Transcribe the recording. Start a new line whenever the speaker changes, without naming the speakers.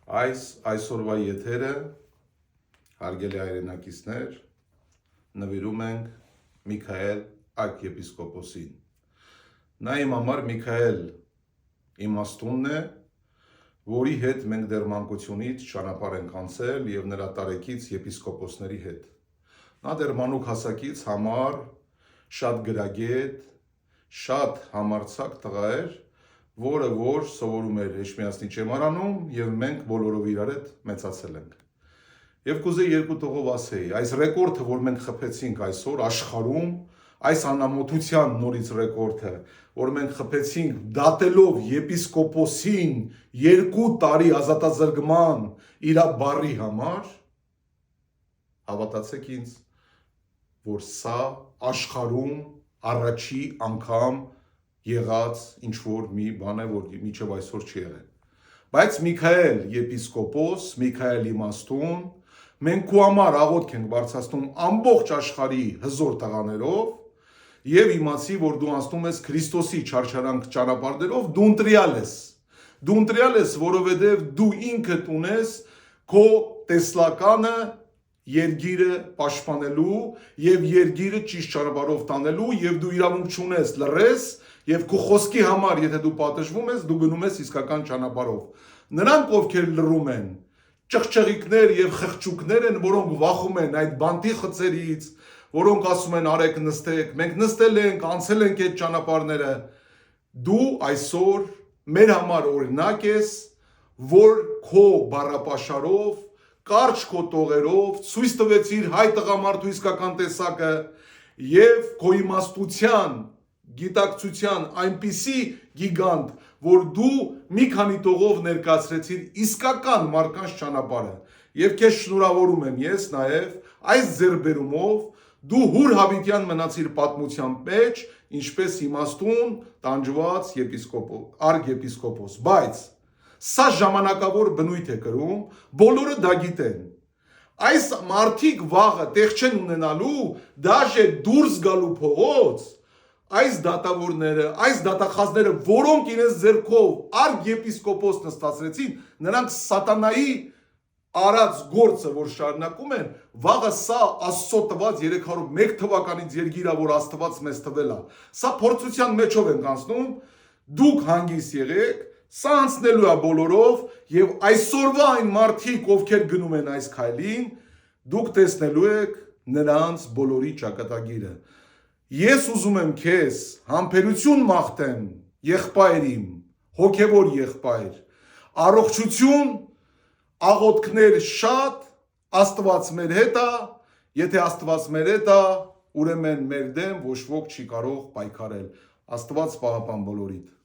Այսօրվա եթերը, հարգելի հայրենակիցներ, նվիրում ենք Միքայել արքեպիսկոպոսին։ Նա իմ համար Միքայել իմաստունն է, որի հետ մենք դեռ մանկությունից ճանապարհ ենք անցել եւ նրա տարեկից եպիսկոպոսների հետ։ Նա դեռ մանուկ հասակից համար շատ գրագետ, շատ համարձակ տղա էր, որը որ սովորում էր Էջմիածնի ճեմարանում եւ մենք բոլորով իրար հետ մեծացել ենք։ Եվ կուզեի երկու տողով ասեի, այս ռեկորդը, որ մենք խփեցինք այսօր աշխարհում, այս անամոթության նորից ռեկորդը, որ մենք խփեցինք դատելով եպիսկոպոսին 2 տարի ազատազրկման իր բարի համար, հավատացեք ինձ, որ սա աշխարհում առաջի անգամ եղած ինչ-որ մի բան է, որ մինչև այսօր չի եղել։ Բայց Միքայել եպիսկոպոս, Միքայել իմաստուն, մենք քո համար աղոթք ենք բարձրացնում ամբողջ աշխարհի հզոր տղաներով եւ իմացի, որ դու անցնում ես Քրիստոսի չարչարանք ճանապարհներով, դու ընտրյալ ես։ Դու ընտրյալ ես, որովհետեւ դու ինքդ ունես քո տեսլականը Երգիրը պաշտպանելու եւ երգիրը ճիշտ ճանապարհով տանելու եւ դու իրավունք չունես լռես եւ քո խոսքի համար, եթե դու պատժվում ես, դու գնում ես իսկական ճանապարհով։ Նրանք, ովքեր լռում են, ճղճղիկներ եւ խղճուկներ են, որոնք վախում են այդ բանտի խծերից, որոնք ասում են արեք նստեք, մենք նստել ենք, անցել ենք այդ ճանապարհները։ Դու այսօր մեր համար օրինակ ես, որ քո բառապաշարով կարճ քո տողերով ցույց տվեցիր հայ տղամարդու իսկական տեսակը եւ քո իմաստության, գիտակցության այնպիսի գիգանտ, որ դու մի քանի տողով ներկայացրեցիր իսկական մարդկանց ճանապարհը եւ քեզ շնորհավորում եմ ես նաեւ այս ձեռբերումով դու Հուր Հավիտյան մնացիր պատմության մեջ, ինչպես իմաստուն տանջված արքեպիսկոպոս, բայց սա ժամանակավոր բնույթ է կրում, բոլորը դա գիտեն։ Այս մարդիկ վաղը տեղ չեն ունենալու, դաժե դուրս գալու փողոց, այս դատավորները, այս դատախազները, որոնք իրենց ձեռքով արքեպիսկոպոս նստացրեցին, նրանք սատանայի արած գործը, որ շարունակում են, վաղը սա Աստծո տված 301 թվականից երգիրա, որ Աստված մեզ տվել է։ Սա փորձության մեջով ենք անցնում, դուք հանգիստ եղեք, սա անցնելու է բոլորով եւ այսօրվա այն մարդիկ, ովքեր գնում են այս քայլին, դուք տեսնելու եք նրանց բոլորի ճակատագիրը։ Ես ուզում եմ քեզ համբերություն մաղթեմ, եղբայրիմ, հոգեվոր եղբայր, առողջություն, աղոթքներ շատ, Աստված մեր հետ է, եթե Աստված մեր հետ է, ուրեմն մեր դեմ ոչ ոք չի կարող պայքարել։ Աստված պահապան բոլորիդ։